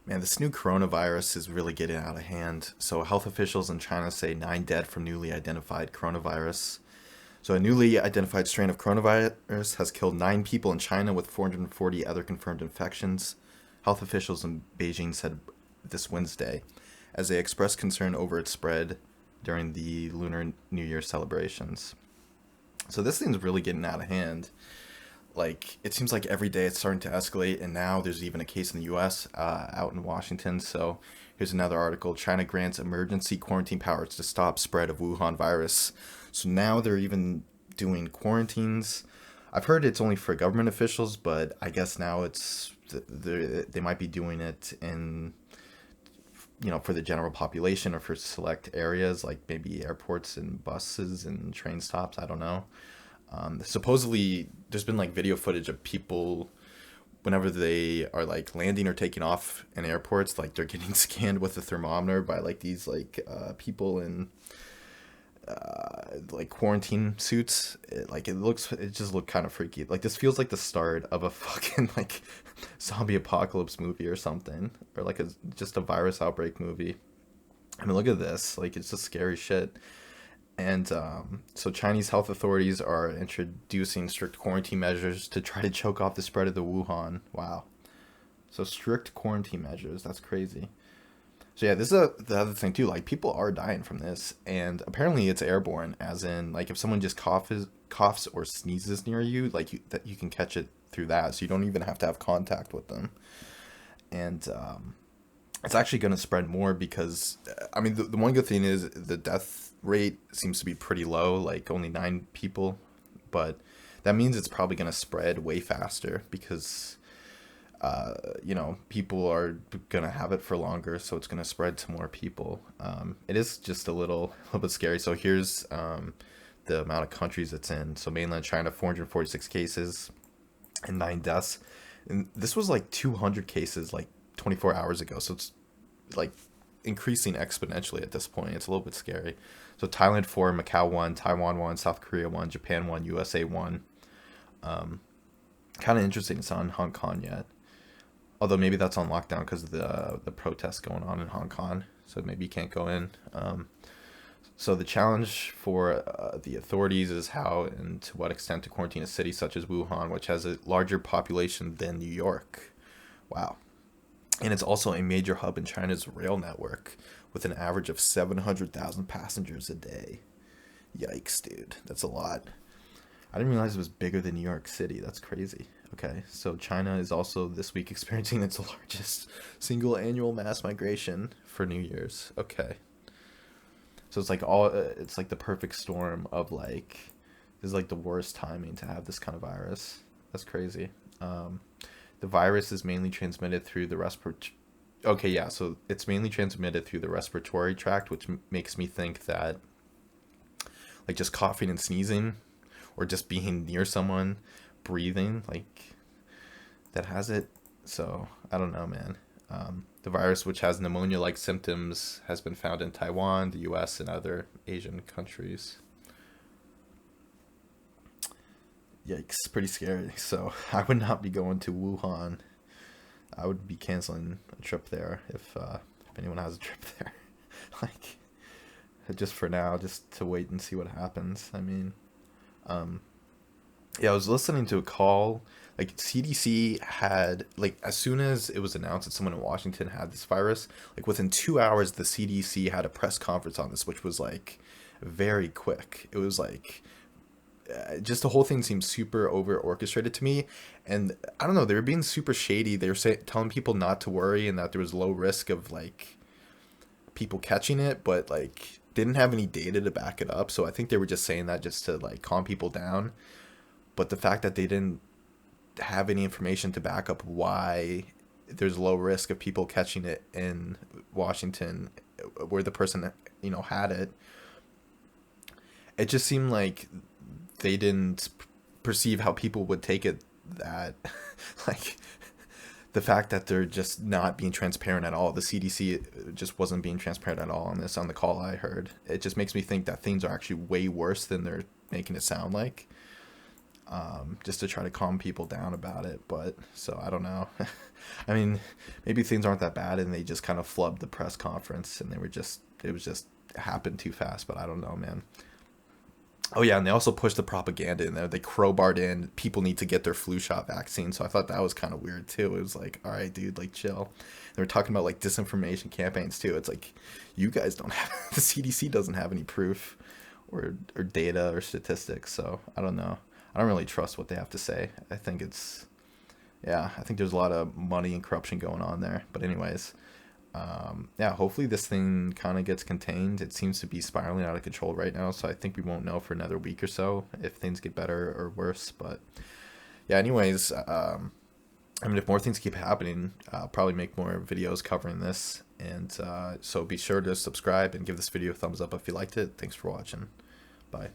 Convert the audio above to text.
Man, this new coronavirus is really getting out of hand. So, health officials in China say 9 dead from newly identified coronavirus. So, a newly identified strain of coronavirus has killed 9 people in China with 440 other confirmed infections, health officials in Beijing said this Wednesday, as they expressed concern over its spread during the Lunar New Year celebrations. So, this thing's really getting out of hand. Like, it seems like every day it's starting to escalate, and now there's even a case in the U.S. Out in Washington. So here's another article: China grants emergency quarantine powers to stop spread of Wuhan virus. So now they're even doing quarantines. I've heard it's only for government officials, but I guess now they might be doing it in, for the general population or for select areas like maybe airports and buses and train stops. I don't know. Supposedly, there's been like video footage of people whenever they are like landing or taking off in airports, like they're getting scanned with a thermometer by like these people in like quarantine suits. It just looked kind of freaky. Like this feels like the start of a fucking like zombie apocalypse movie or something, or like just a virus outbreak movie. I mean, look at this. Like it's just scary shit. And so Chinese health authorities are introducing strict quarantine measures to try to choke off the spread of the Wuhan. Wow. So strict quarantine measures. That's crazy. So yeah, this is the other thing too. Like people are dying from this, and apparently it's airborne. As in, like if someone just coughs or sneezes near you, that you can catch it through that. So you don't even have to have contact with them. And it's actually going to spread more because I mean the one good thing is the death rate seems to be pretty low, like only 9 people, but that means it's probably going to spread way faster because people are going to have it for longer, so it's going to spread to more people. It is just a little bit scary. So here's the amount of countries it's in. So mainland China, 446 cases and 9 deaths, and this was like 200 cases like 24 hours ago. So it's like increasing exponentially at this point. It's a little bit scary. So Thailand 4, Macau 1, Taiwan 1, South Korea 1, Japan 1, USA 1. Kind of interesting. It's not in Hong Kong yet. Although maybe that's on lockdown because of the protests going on in Hong Kong. So maybe you can't go in. So the challenge for the authorities is how and to what extent to quarantine a city such as Wuhan, which has a larger population than New York. Wow. And it's also a major hub in China's rail network with an average of 700,000 passengers a day. Yikes, dude. That's a lot. I didn't realize it was bigger than New York City. That's crazy. Okay, so China is also this week experiencing its largest single annual mass migration for New Year's. Okay. So it's like the perfect storm of like, this is like the worst timing to have this kind of virus. That's crazy. The virus is mainly transmitted through the respiratory. Okay, yeah, so it's mainly transmitted through the respiratory tract, which makes me think that like just coughing and sneezing, or just being near someone, breathing, like that has it. So I don't know, man. The virus, which has pneumonia-like symptoms, has been found in Taiwan, the U.S., and other Asian countries. Yikes, pretty scary. So I would not be going to Wuhan. I would be canceling a trip there if anyone has a trip there. Like, just for now, just to wait and see what happens. I mean, yeah, I was listening to a call. Like CDC had, like, as soon as it was announced that someone in Washington had this virus, like within 2 hours, the CDC had a press conference on this, which was like very quick. It was like just the whole thing seemed super over orchestrated to me, and I don't know, they were being super shady. They were telling people not to worry and that there was low risk of like people catching it, but like didn't have any data to back it up. So I think they were just saying that just to like calm people down. But the fact that they didn't have any information to back up why there's low risk of people catching it in Washington, where the person had it, it just seemed like they didn't perceive how people would take it. That like the fact that they're just not being transparent at all. The CDC just wasn't being transparent at all on this, on the call I heard. It just makes me think that things are actually way worse than they're making it sound like. just to try to calm people down about it. But so I don't know. I mean, maybe things aren't that bad and they just kind of flubbed the press conference and it was just happened too fast. But I don't know, man. Oh yeah, and they also pushed the propaganda in there. They crowbarred in people need to get their flu shot vaccine. So I thought that was kind of weird too. It was like, all right, dude, like chill. They were talking about like disinformation campaigns too. It's like you guys don't have the CDC doesn't have any proof or data or statistics. So I don't know. I don't really trust what they have to say. I think it's yeah, I think there's a lot of money and corruption going on there. But anyways, yeah, hopefully this thing kind of gets contained. It seems to be spiraling out of control right now, so I think we won't know for another week or so if things get better or worse. But yeah, anyways, I mean, if more things keep happening, I'll probably make more videos covering this. And so be sure to subscribe and give this video a thumbs up if you liked it. Thanks for watching. Bye.